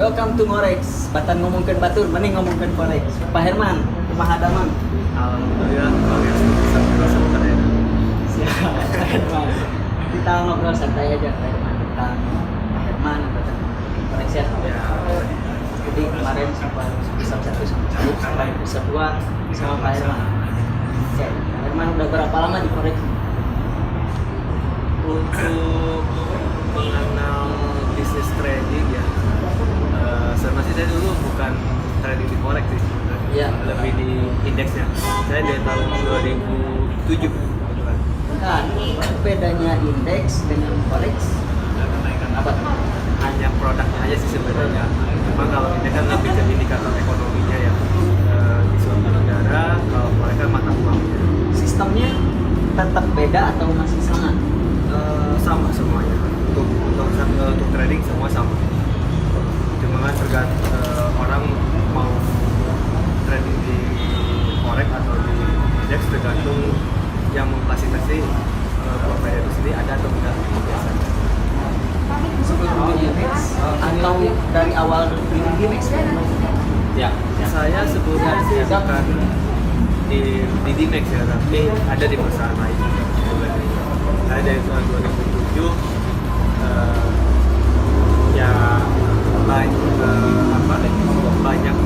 Welcome to Morex. Batan ngomongkeun batur, mending ngomongkeun Forex. Pak Herman, kumaha damang? Alhamdulillah, Forex bisa berasal ya. Siap, Pak Herman. Kita ngobrol santai aja, Pak Herman, tentang Pak Herman batan Forex ya. Ya, Jadi kemarin sempat episode 1 sampai episode 2 sama Pak Herman. Oke, Pak Herman udah berapa lama di Forex? untuk mengenal bisnis trading ya, saya dulu bukan trading di Forex sih, Iya. lebih di indeksnya. Saya dari tahun 2007. Kan, bedanya indeks dengan Forex apa? Hanya produknya aja sih sebenarnya. Cuma kalau indeks kan lebih ke indikator ekonominya ya, di suatu negara. Kalau Forex kan mata uangnya. Sistemnya tetap beda atau masih sama? Sama semuanya. Untuk trading semua sama. Cuma kan tergantung orang mau trading di forex atau di indeks, tergantung yang memfasilitasi provider itu sendiri ada atau enggak biasanya. Sebelum di indeks atau dari awal di indeks? Ya, saya sebelumnya sih bukan di Dimex ya, tapi ada di perusahaan lain. Saya dari tahun 2007 ya banyak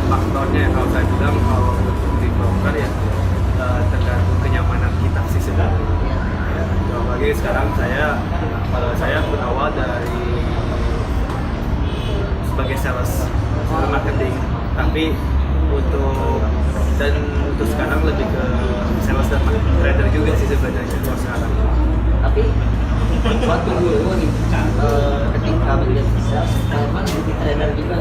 faktornya ya. Kalau saya bilang kalau untuk di broker ya tergantung kenyamanan kita sih sebenarnya. Ya, apalagi sekarang saya berawal dari sebagai sales marketing, tapi untuk sekarang lebih ke sales dan trader juga sih sebenarnya kalau sekarang. Tapi waktu dulu nih ketika beliau sales, Herman jadi trader juga.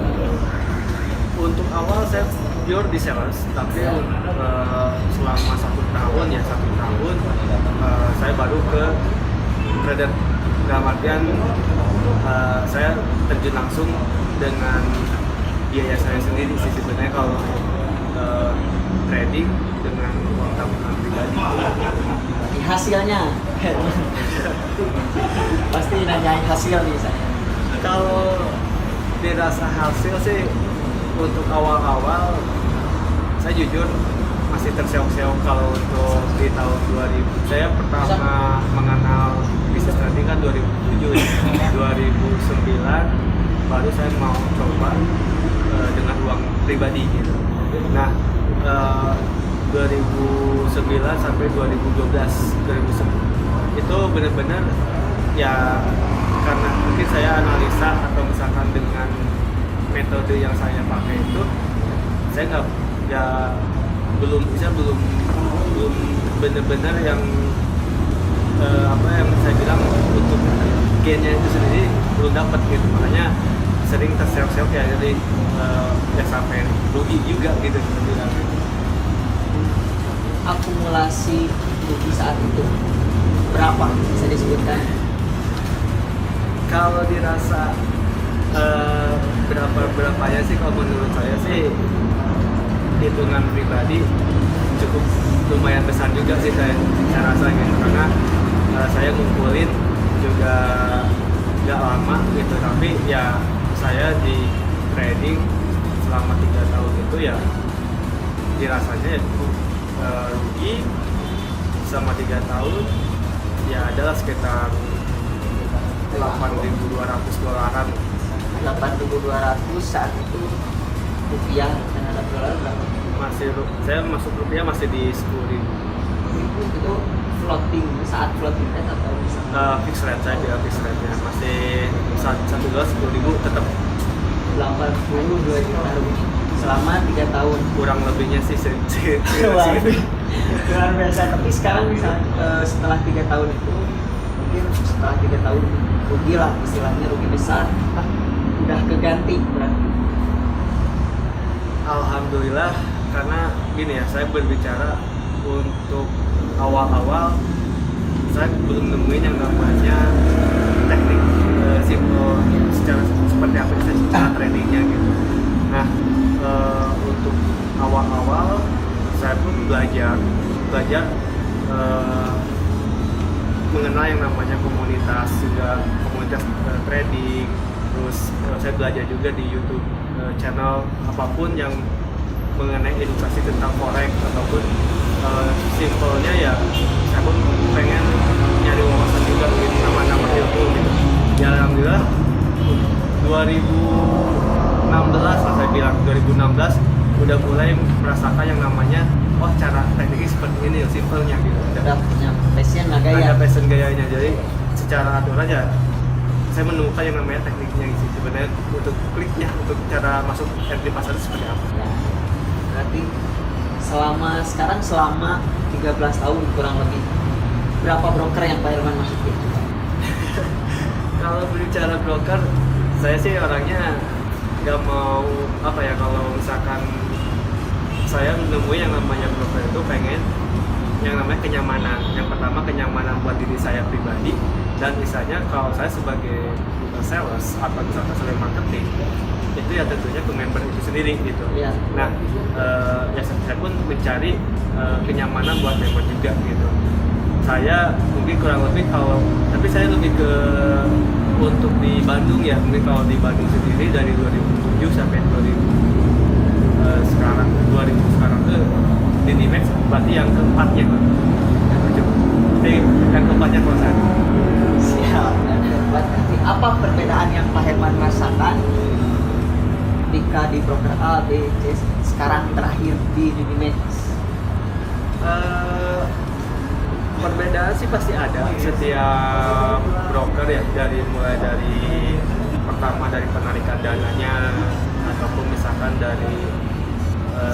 Untuk awal saya pure di sales, tapi selama satu tahun saya baru ke trader. Dalam artian saya terjun langsung dengan biaya saya sendiri sih sebenarnya kalau trading dengan uang tabungan pribadi. Di hasilnya pasti nanyain hasil nih saya. Kalau dirasa hasil sih untuk awal-awal saya jujur masih terseok-seok. Kalau untuk di tahun 2000 saya pertama mengenal bisnis trading kan 2007 ya. 2009 baru saya mau coba dengan uang pribadi gitu. Nah 2009 sampai 2012 itu benar-benar ya, karena mungkin saya analisa atau misalkan dengan metode yang saya pakai itu saya belum benar-benar yang yang saya bilang untuk gainnya itu sendiri belum dapat gitu, makanya sering terseok-seok ya, jadi ya sampai rugi juga gitu bilang. Akumulasi rugi saat itu berapa bisa disebutkan? Kalau dirasa berapanya sih, kalau menurut saya sih hitungan pribadi cukup lumayan besar juga sih saya rasa gitu, karena saya ngumpulin juga nggak lama gitu, tapi ya saya di trading selama 3 tahun itu ya dirasanya ya cukup rugi. Selama 3 tahun ya adalah sekitar 8.200 dolaran. 8.200 saat itu rupiah terhadap dolar berapa? Saya masuk rupiah masih di 10.000. Itu floating, saat floating rate atau bisa? Fixed rate, saya bilang fixed rate nya masih $1 10.000 tetap 82 juta rupiah selama 3 tahun. kurang lebihnya sih Luar biasa. Tapi sekarang bisa setelah 3 tahun itu, mungkin setelah 3 tahun rugi lah, istilahnya rugi besar, udah keganti berarti. Alhamdulillah, karena gini ya, saya berbicara untuk awal-awal saya belum nemuin yang namanya teknik simple secara seperti apa sih cara tradingnya gitu. Nah untuk awal-awal saya pun belajar mengenal yang namanya komunitas trading, terus saya belajar juga di YouTube channel apapun yang mengenai edukasi tentang forex ataupun simpelnya ya saya pun pengen nyari wawasan juga gitu, nama-nama ilmu gitu. Ya alhamdulillah 2016 lah saya bilang, 2016 udah mulai merasakan yang namanya cara tekniknya seperti ini, simpelnya gitu. Udah punya passion lah gaya. Ada passion gayanya, jadi secara aturan ya saya menemukan yang namanya tekniknya gitu. Sebenarnya untuk kliknya, untuk cara masuk entry pasar itu seperti apa. Ya, berarti selama 13 tahun kurang lebih, berapa broker yang Pak Herman masukin? Kalau berbicara broker, saya sih orangnya nggak mau kalau misalkan saya menemui yang namanya broker itu pengen yang namanya kenyamanan. Yang pertama kenyamanan buat diri saya pribadi, dan misalnya kalau saya sebagai sales atau misalkan sales marketing itu ya tentunya ke member itu sendiri gitu. Ya. Nah, ya saya pun mencari kenyamanan buat member juga gitu. Saya mungkin kurang lebih tapi saya lebih ke untuk di Bandung ya, mungkin kalau di Bandung sendiri dari 2007 sampai 2000 sekarang tuh di Dimex berarti yang keempatnya yang keempatnya kalau saya. Siap. Berarti apa perbedaan yang Pak Herman rasakan ketika di broker A, B, C, sekarang terakhir di Dimex? Perbedaan sih pasti ada setiap broker ya, mulai dari pertama dari penarikan dananya ataupun misalkan dari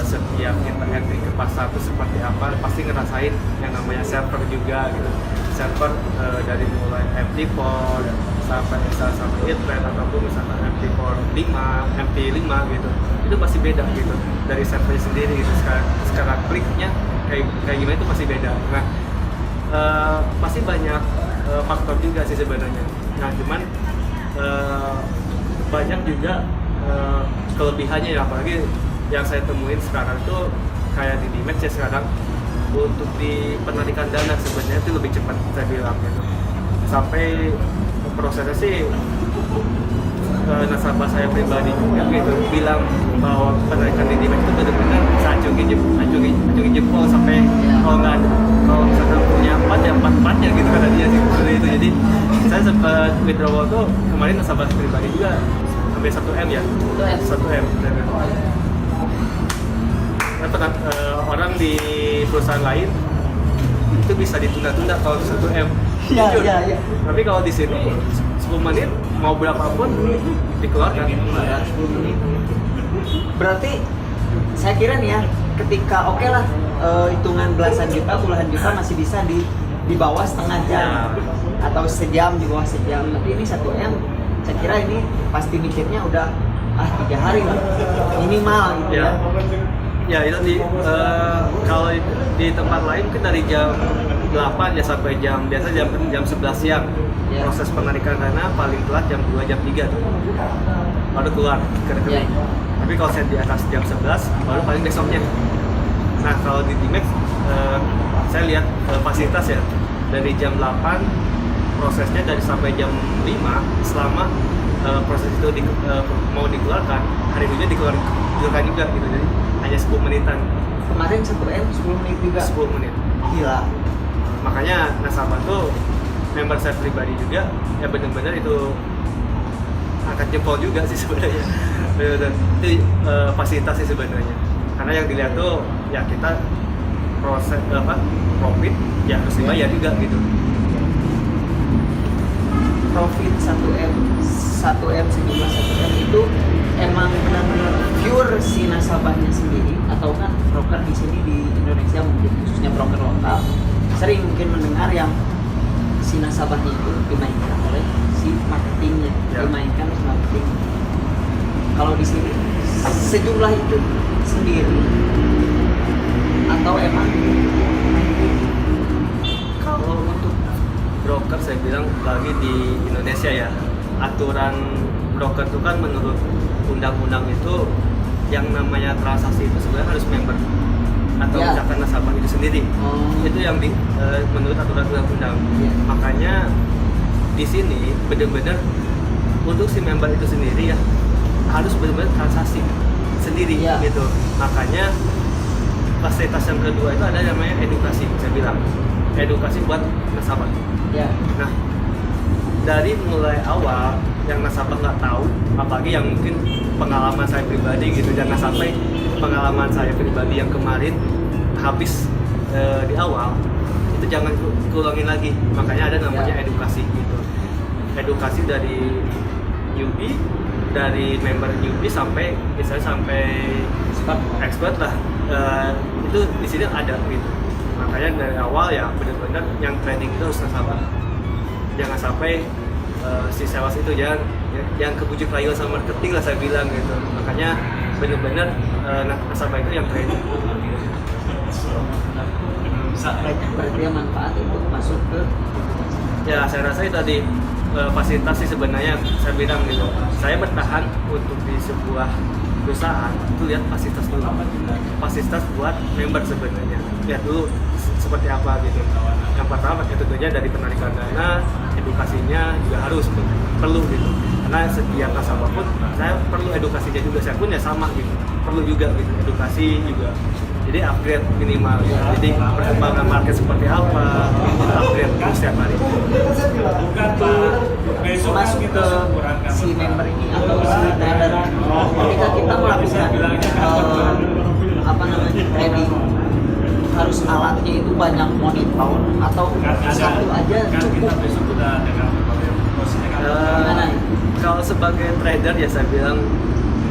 setiap kita entry ke pasar itu seperti apa, pasti ngerasain yang namanya server juga gitu. Server dari mulai MT4 sampai E-Trade ataupun misalkan MT4 MT5 gitu, itu pasti beda gitu dari servernya sendiri gitu. Sekarang kliknya kayak gimana itu pasti beda. Nah, pasti banyak faktor juga sih sebenarnya. Nah, cuman banyak juga kelebihannya ya, apalagi yang saya temuin sekarang itu kayak di Dimex ya sekarang untuk di penarikan dana sebenarnya itu lebih cepat saya bilang gitu. Sampai prosesnya sih nasabah saya pribadi juga gitu bilang bahwa penarikan di Dimex itu benar-benar acungin jempol sampai kalau misalkan punya 4 ya 4 ya gitu kata dia sih seperti itu. Jadi saya sempat withdrawal tuh kemarin nasabah pribadi juga sampai 1M ya, 1M. Orang di perusahaan lain itu bisa ditunda-tunda kalau 1M. Iya. Tapi kalau di sini 10 menit mau berapapun dikeluarkan. 10 menit. Berarti saya kira nih ya, ketika oke lah hitungan belasan juta, puluhan juta masih bisa di bawah setengah jam atau sejam, di bawah sejam. Tapi ini 1M, saya kira ini pasti mikirnya udah 3 hari lah minimal gitu ya. Ya itu kalau di tempat lain mungkin dari jam 8 ya sampai jam 11 siang. Ya. Proses penarikan dana paling telat jam 2 jam 3 tuh baru keluar ke rekening. Tapi kalau saya di atas jam 11 baru paling besoknya. Nah, kalau di Dimex saya lihat fasilitas ya dari jam 8 prosesnya dari sampai jam 5 selama proses itu mau dikeluarkan hari itu dikeluarkan juga gitu. Jadi hanya 10 menitan. Kemarin 1M 10 menit juga. 10 menit. Gila. Makanya nasabah tuh member saya pribadi juga ya benar-benar itu angkat jempol juga sih sebenarnya. Itu fasilitas sih sebenarnya. Karena yang dilihat tuh ya kita profit ya harus dibayar juga gitu. Profit 1M sejumlah 1M itu emang benar-benar pure si nasabahnya sendiri, atau kan broker di sini di Indonesia mungkin khususnya broker lokal sering mungkin mendengar yang si nasabahnya itu dimainkan oleh si marketingnya, dimainkan oleh marketing. Kalau di sini sejumlah itu sendiri atau emang kalau untuk broker saya bilang lagi di Indonesia ya, aturan broker itu kan menurut undang-undang itu yang namanya transaksi itu sebenarnya harus member atau misalkan nasabah itu sendiri. Itu yang menurut aturan undang-undang. Makanya di sini benar-benar untuk si member itu sendiri ya harus benar-benar transaksi sendiri gitu. Makanya fasilitas yang kedua itu ada namanya edukasi, saya bilang edukasi buat nasabah. Nah, dari mulai awal yang nasabah nggak tahu, apalagi yang mungkin pengalaman saya pribadi gitu, jangan sampai pengalaman saya pribadi yang kemarin habis di awal itu jangan kulangin lagi. Makanya ada namanya edukasi gitu, edukasi dari newbie, dari member newbie sampai misalnya sampai expert lah, itu di sini ada gitu. Makanya dari awal ya benar-benar yang training itu harus nasabah, jangan sampai si sales itu yang kebujuk rayu sama marketing lah saya bilang gitu. Makanya benar-benar nasabah itu yang training. Berarti manfaat untuk masuk ke ya saya rasa itu tadi fasilitas sih sebenarnya saya bilang gitu. Saya bertahan untuk di sebuah perusahaan itu lihat fasilitas dulu, fasilitas buat member sebenarnya lihat dulu seperti apa gitu. Yang pertama ya tentunya dari penarikan dana, edukasinya juga harus perlu gitu, karena setiap nasabah pun saya perlu edukasinya juga, saya pun ya sama gitu, perlu juga gitu edukasi juga. Jadi upgrade minimal gitu. Jadi perkembangan market seperti apa, upgrade terus setiap hari. Masuk ke si member ini atau si trader, ketika kita melakukan trading, harus alatnya itu banyak monitor atau satu aja cukup? Gimana? Kalau sebagai trader ya saya bilang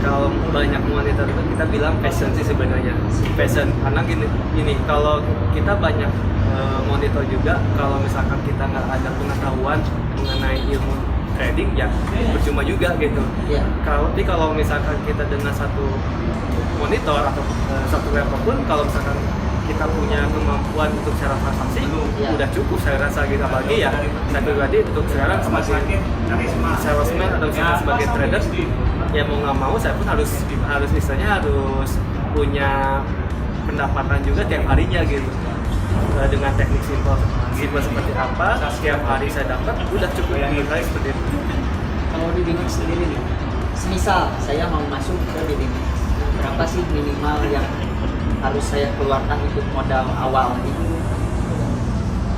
kalau banyak monitor itu kita bilang passion sih sebenarnya, passion. Karena gini kalau kita banyak monitor juga, kalau misalkan kita nggak ada pengetahuan mengenai ilmu trading ya percuma juga gitu. Tapi kalau misalkan kita dengan satu monitor atau satu laptop pun, kalau misalkan kita punya kemampuan untuk secara transaksi udah cukup saya rasa gitu. Apalagi ya saya pribadi untuk sekarang sebagai salesman atau sebagai trader ya mau nggak mau saya pun harus istilahnya harus punya pendapatan juga tiap harinya gitu, dengan teknik simpel seperti apa setiap hari saya dapat udah cukup menurut saya seperti itu. Kalau di Binex sendiri nih, semisal saya mau masuk ke Binex, berapa sih minimal yang harus saya keluarkan untuk modal awal itu?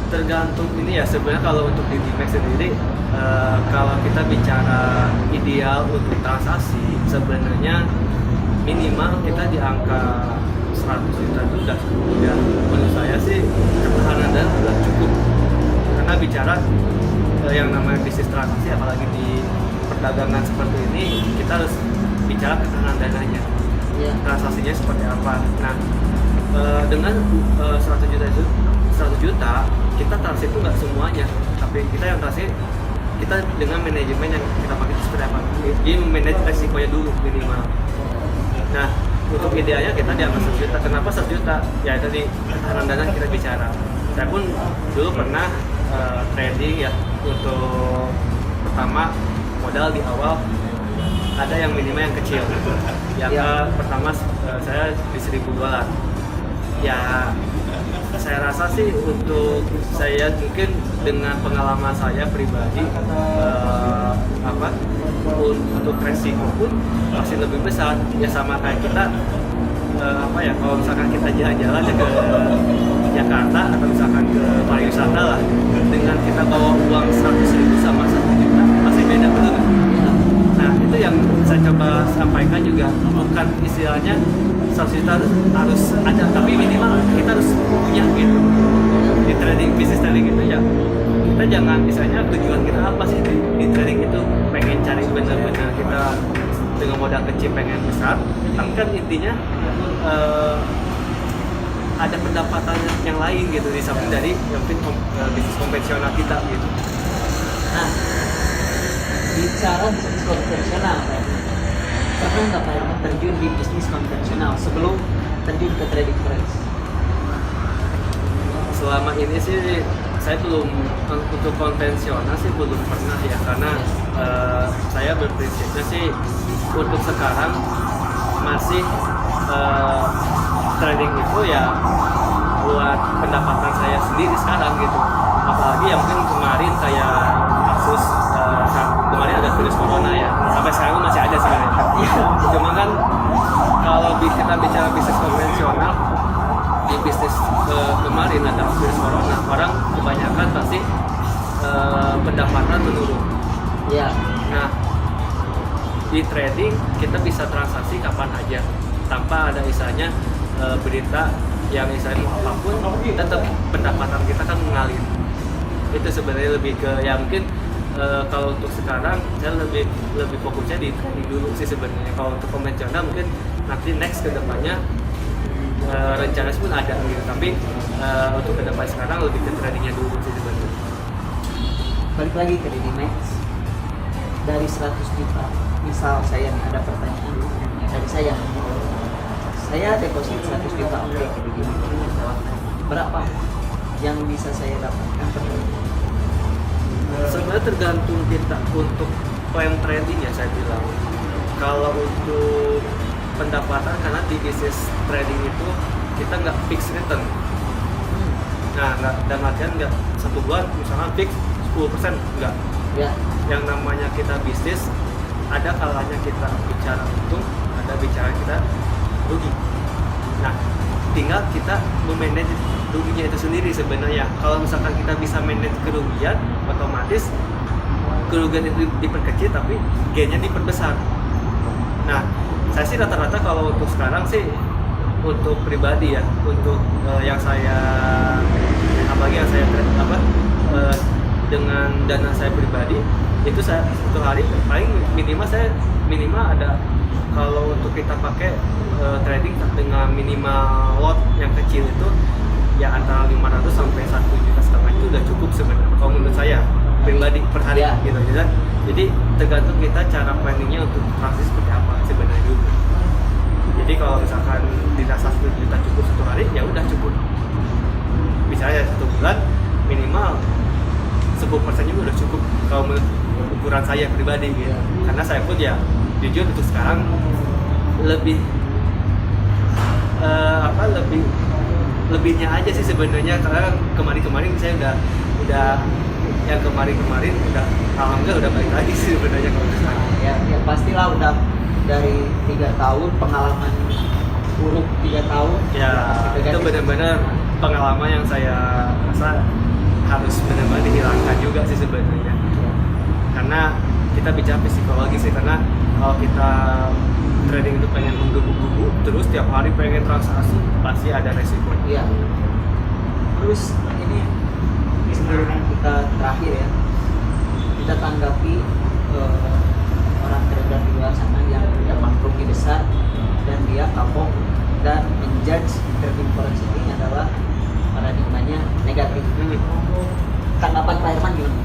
Tergantung ini ya sebenarnya. Kalau untuk di Binex sendiri kalau kita bicara ideal untuk transaksi sebenarnya minimal kita di angka 100 juta itu udah menurut saya sih ketahanan dana udah cukup. Karena bicara yang namanya bisnis transaksi apalagi di perdagangan seperti ini, kita harus bicara ketahanan dananya, transaksinya seperti apa. Nah dengan 100 juta kita transaksi itu nggak semuanya, tapi kita yang transaksi kita dengan manajemen yang kita pakai itu seperti apa, jadi manage resikonya dulu minimal. Nah untuk idealnya kita di atas 1 juta. Kenapa 1 juta? Ya tadi ketahanan dana kita bicara. Saya pun dulu pernah trading ya, untuk pertama modal di awal ada yang minimal yang kecil. Yang pertama saya di $1.000. Ya saya rasa sih untuk saya mungkin dengan pengalaman saya pribadi untuk resiko pun masih lebih besar ya, sama kayak kita kalau misalkan kita jalan-jalan ke Jakarta atau misalkan ke pariwisata lah, dengan kita bawa uang 100.000 sama 1 juta masih beda betul. Nah itu yang saya coba sampaikan juga, bukan istilahnya 1 juta harus ada, tapi minimal kita harus punya gitu. Di trading, bisnis trading itu ya kita jangan misalnya tujuan kita apa sih di trading itu, pengen cari benar-benar kita dengan modal kecil pengen besar, tapi kan intinya ada pendapatan yang lain gitu di samping dari bisnis konvensional kita gitu. Nah bicara bisnis konvensional, pernah nggak Pak terjun di bisnis konvensional sebelum terjun ke trading forex? Selama ini sih saya belum, untuk konvensional sih belum pernah ya, karena saya berprinsipnya sih untuk sekarang masih trading itu ya buat pendapatan saya sendiri sekarang gitu. Apalagi yang mungkin kemarin kayak kasus kemarin ada virus corona ya, sampai sekarang masih ada sebenarnya. Cuma kan kalau kita bicara bisnis konvensional, di bisnis kemarin ada virus corona, orang kebanyakan pasti pendapatan menurun. Iya. Nah, di trading kita bisa transaksi kapan aja tanpa ada istilahnya berita yang istilahnya mau apapun, tetap pendapatan kita kan mengalir. Itu sebenarnya lebih ke ya mungkin kalau untuk sekarang saya lebih fokusnya di trading dulu sih sebenarnya. Kalau untuk konvensional mungkin nanti next ke depannya rencana pun ada gitu, tapi untuk ke depan sekarang lebih ke tradingnya dulu sih sebenarnya. Balik lagi ke Dinimax, dari 100 juta, misal saya nih ada pertanyaan dari saya deposit 100 juta, oke, ke Dinimax ini berapa yang bisa saya dapatkan per bulan? Sebenarnya tergantung kita untuk plan trading ya saya bilang. Kalau untuk pendapatan, karena di bisnis trading itu kita nggak fix return. Nah, dan artian nggak satu bulan misalkan fix 10%, enggak. Ya. Yang namanya kita bisnis, ada kalanya kita bicara untung, ada bicara kita rugi. Nah, tinggal kita memanage ruginya itu sendiri sebenarnya. Kalau misalkan kita bisa manage kerugian, otomatis kerugian itu diperkecil tapi gainnya diperbesar. Nah, saya sih rata-rata kalau untuk sekarang sih untuk pribadi ya, untuk yang saya apalagi yang saya dengan dana saya pribadi itu saya satu hari paling minimal ada, kalau untuk kita pakai trading dengan minimal lot yang kecil itu ya antara 500 sampai 1,5 juta itu udah cukup sebenarnya kalau menurut saya pribadi per hari Ya. gitu. Jadi tergantung kita cara planningnya untuk transaksi seperti apa sebenarnya juga. Jadi kalau misalkan dirasa 1 juta cukup satu hari, ya udah cukup. Bisa ya satu bulan minimal 10% juga udah cukup kalau menurut ukuran saya pribadi gitu. Karena saya pun ya jujur untuk sekarang lebih lebihnya aja sih sebenarnya, karena kemarin saya udah yang kemarin udah alhamdulillah udah balik lagi sih sebenarnya kalau sekarang. Ya pastilah udah dari 3 tahun pengalaman buruk 3 tahun. Ya itu benar-benar pengalaman yang saya rasa harus benar-benar dihilangkan juga sih sebenarnya. Karena kita bicara psikologi sih, karena kalau kita trading itu pengen menggebu-gebu terus tiap hari pengen transaksi, pasti ada resikonya. Iya. Terus ini sebelum kita terakhir ya, kita tanggapi orang trader di luar sana yang rugi besar dan dia kapok dan menjudge trading forex ini adalah paradigmanya negatif. Tanggapan Pak Herman gimana?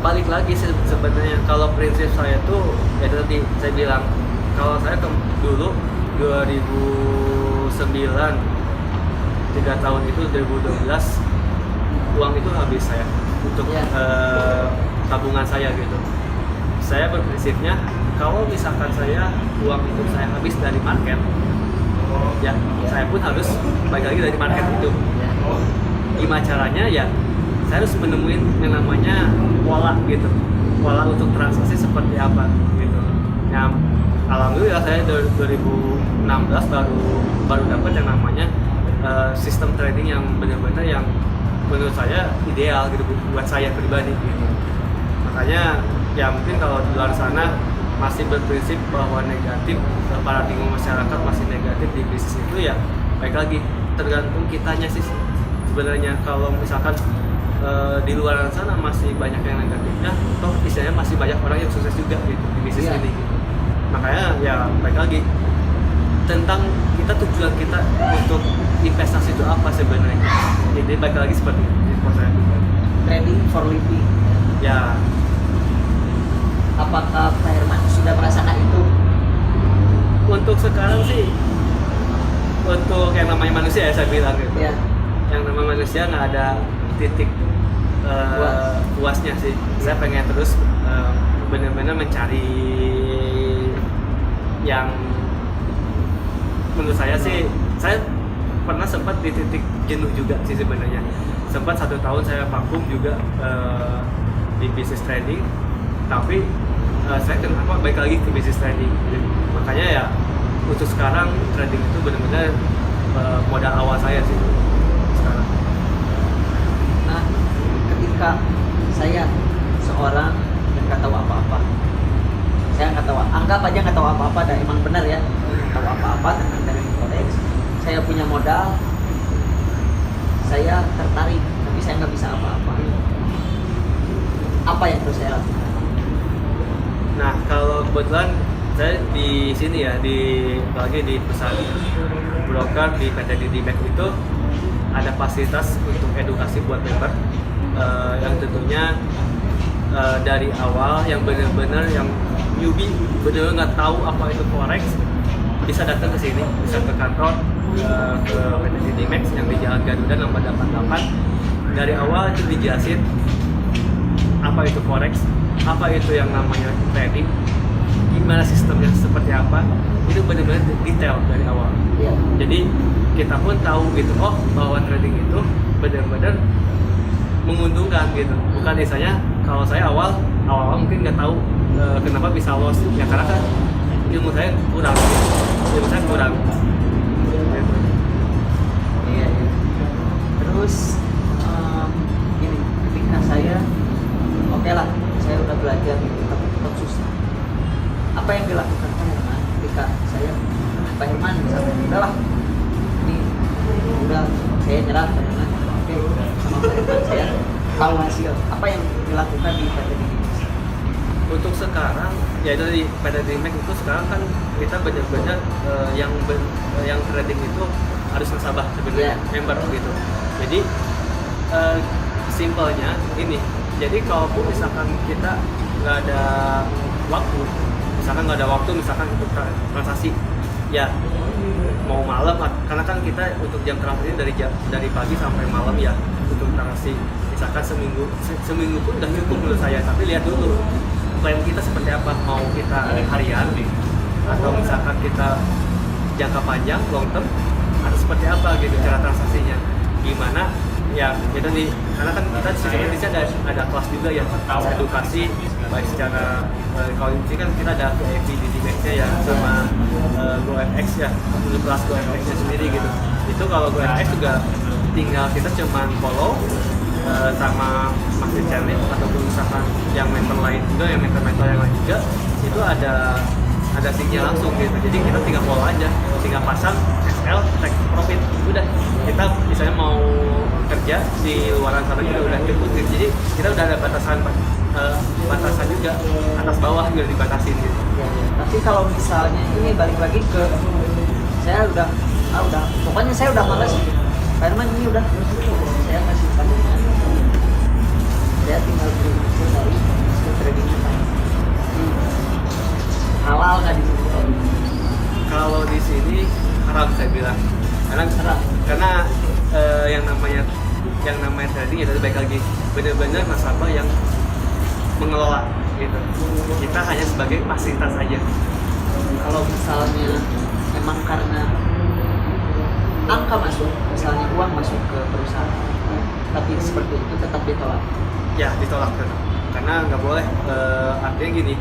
Balik lagi sebenarnya kalau prinsip saya tuh ya tadi saya bilang, kalau saya dulu 2009 3 tahun itu 2012 uang itu habis saya untuk tabungan saya gitu. Saya berprinsipnya kalau misalkan uang itu saya habis dari market, ya saya pun harus balik lagi dari market itu. Gimana caranya ya? Saya harus menemuin yang namanya pola gitu, pola untuk transaksi seperti apa gitu. Yang alhamdulillah saya 2016 baru dapat yang namanya sistem trading yang benar-benar yang menurut saya ideal gitu buat saya pribadi gitu. Makanya ya mungkin kalau di luar sana masih berprinsip bahwa negatif, paradigma masyarakat masih negatif di bisnis itu, ya baik lagi tergantung kitanya sih sebenarnya. Kalau misalkan di luar sana masih banyak yang negatifnya, toh istilahnya masih banyak orang yang sukses juga gitu di bisnis ini gitu. Makanya ya baik lagi tentang tujuan kita untuk investasi itu apa sebenarnya. Jadi baik lagi seperti itu saya Trading for living. ya. Apakah Pak Herman sudah merasakan itu? Untuk sekarang sih, untuk yang namanya manusia ya saya bilang gitu. Ya. Yang namanya manusia nggak ada titik puasnya sih. Saya pengen terus benar-benar mencari yang menurut saya sih, saya pernah sempat di titik jenuh juga sih sebenarnya. sempat 1 tahun saya vakum juga di bisnis trading, tapi saya kenapa balik lagi ke bisnis trading. Jadi, makanya ya untuk sekarang trading itu benar-benar modal awal saya sih sekarang. Nah, ketika saya seorang yang nggak tahu apa-apa, saya nggak tahu, anggap aja nggak tahu apa-apa dan emang benar ya, nggak tahu apa-apa tentang trading forex. Saya punya modal, saya tertarik, tapi saya nggak bisa apa-apa. Apa yang harus saya lakukan? Nah, kalau kebetulan saya di sini ya, apalagi di perusahaan broker di PT DidyMax itu ada fasilitas untuk edukasi buat member yang tentunya dari awal yang benar-benar yang newbie benar-benar nggak tahu apa itu forex bisa datang ke sini, bisa ke kantor ke PT DidyMax yang di Jalan Garuda nomor 88. Dari awal itu dijelasin apa itu forex, apa itu yang namanya trading, gimana sistemnya seperti apa, itu benar-benar detail dari awal. Ya. Jadi kita pun tahu gitu, oh bahwa trading itu benar-benar menguntungkan gitu. Bukan misalnya kalau saya awal mungkin nggak tahu kenapa bisa loss, ya karena kan ilmu saya kurang. Gitu. Iya. Terus gini, ketika saya oke lah, saya udah belajar gitu, tapi tetap susah. Apa yang dilakukan Pak Herman ketika saya Pak Herman misalnya, udahlah, ini udah saya nyerah Pak Herman, oke sama Pak Herman saya tahu hasil. Apa yang dilakukan di PT DidyMax? Untuk sekarang, ya itu di PT DidyMax itu sekarang kan kita benar-benar yang trading itu harus nasabah sebenarnya, member gitu. Jadi simpelnya ini. Jadi kalaupun misalkan kita nggak ada waktu, misalkan untuk transaksi, ya mau malam, karena kan kita untuk jam transaksi dari pagi sampai malam ya untuk transaksi. Misalkan seminggu pun udah cukup menurut saya, tapi lihat dulu plan kita seperti apa, mau kita harian atau misalkan kita jangka panjang long term atau seperti apa gitu cara transaksinya gimana ya itu nih, karena kan kita di sini ada kelas juga ya, edukasi baik secara kalau di sini kan kita ada VIP di DidyMax-nya ya sama GoFX ya, kelas GoFX-nya sendiri gitu. Itu kalau GoFX juga tinggal kita cuman follow sama masih channel ataupun misalkan yang member lain juga, yang mentor yang lain juga itu ada sinyal langsung gitu. Jadi kita tinggal follow aja, tinggal pasang SL take profit, udah kita misalnya mau kerja di luaran sana juga udah cukup gitu. Jadi kita udah ada batasan juga, atas bawah juga dibatasin gitu. Ya. Tapi kalau misalnya ini balik lagi ke saya udah pokoknya saya udah malas. Pak Herman ini udah saya kasih pandangan, saya tinggal beli dari skill tradingnya Pak. Halal nggak di sini? Kalau di sini haram saya bilang, karena yang namanya trading itu baik lagi benar-benar nasabah yang mengelola gitu. Kita hanya sebagai fasilitas saja. Kalau misalnya emang karena angka masuk, misalnya uang masuk ke perusahaan, tapi seperti itu tetap ditolak. Ya ditolak tetap, karena nggak boleh. Artinya gini,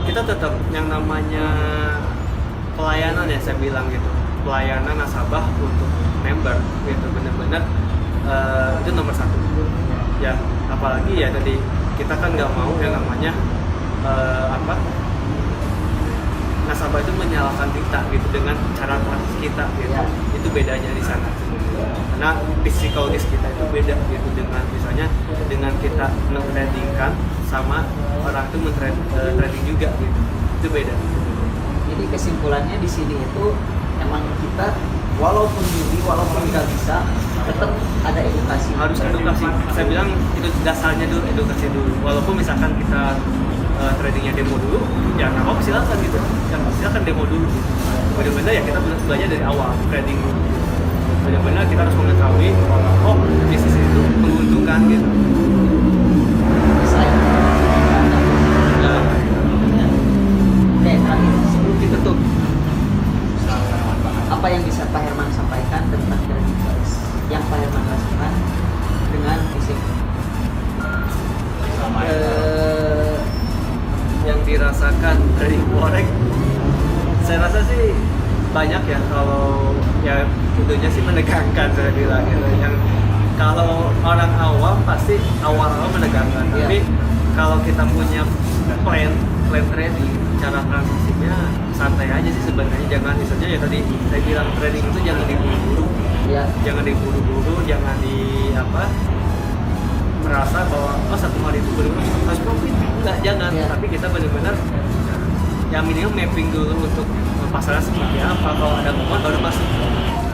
kita tetap yang namanya pelayanan ya saya bilang gitu, pelayanan nasabah untuk member gitu benar-benar itu nomor satu. Ya apalagi ya tadi kita kan nggak mau yang namanya nasabah itu menyalahkan kita gitu dengan cara transaksi kita gitu. Ya. Itu bedanya di sana. Karena psikologis kita itu beda gitu dengan misalnya dengan kita men-tradingkan sama orang itu trading juga gitu. Itu beda. Jadi kesimpulannya di sini itu emang kita walaupun newbie, walaupun nggak bisa, tetap ada edukasi. Harus edukasi. Saya bilang itu dasarnya dulu, edukasi dulu. Walaupun misalkan kita tradingnya demo dulu, ya nggak apa-apa silakan gitu. Ya silakan demo dulu. Gitu. Benar-benar ya kita belajar dari awal trading dulu. Benar-benar kita harus mengetahui, oh bisnis itu menguntungkan gitu. Saya. Oke, terakhir sebelum ditutup, apa yang bisa Pak Herman sampaikan tentang trading forex yang Pak Herman rasakan dirasakan dari Forex, saya rasa sih banyak ya. Kalau ya tentunya sih menegangkan saya bilang gitu. Yang kalau orang awam pasti awal-awal menegangkan, Iya. tapi kalau kita punya plan trading, cara transaksinya santai aja sih sebenarnya. Jangan misalnya ya tadi saya bilang trading itu jangan diburu-buru, Ya. jangan diburu-buru, jangan di apa merasa bahwa oh satu hari itu benar-benar harus profit, enggak, jangan. Iya. Tapi kita benar-benar yang minimal mapping dulu untuk pasarnya seperti apa, kalau ada momen baru masuk.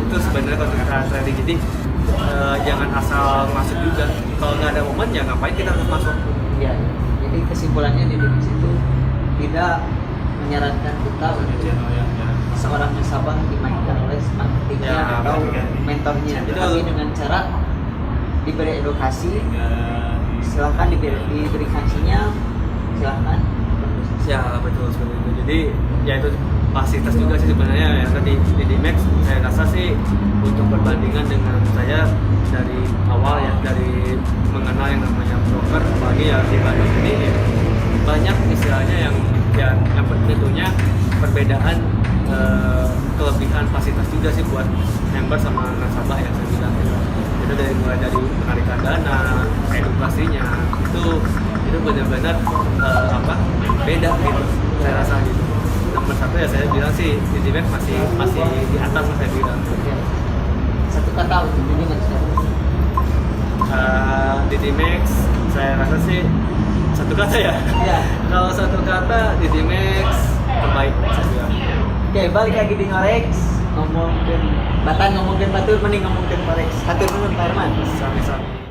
Itu sebenarnya kalau kita trading. Jadi jangan asal masuk juga, kalau nggak ada momen ya ngapain kita harus masuk. Ya, jadi kesimpulannya di situ tidak menyarankan kita untuk seorang nasabah dimainkan oleh marketingnya Ya, atau betul. mentornya, Betul. tapi dengan cara diberi edukasi, silahkan diberi sanksinya, silahkan. Ya betul seperti itu. Jadi ya itu fasilitas juga sih sebenarnya ya tadi di Dimex. Saya rasa sih untuk perbandingan dengan saya dari awal ya, dari mengenal yang namanya broker, apalagi ya di Bandung ini ya, banyak istilahnya yang tentunya perbedaan kelebihan fasilitas juga sih buat member sama nasabah ya saya bilang gitu. Itu dari mulai dari penarikan dana, edukasinya itu benar-benar beda gitu saya rasa gitu. Nomor satu ya saya bilang sih di Dimex masih di atas lah saya bilang. Ya. Satu kata untuk ini maksudnya. Di Dimex saya rasa sih satu kata ya. Ya. Kalau satu kata di Dimex terbaik saya bilang. Oke, balik lagi di Ngorex, ngomongin batur mending ngomongin Forex. Hatur nuhun Pak Herman. Sami-sami.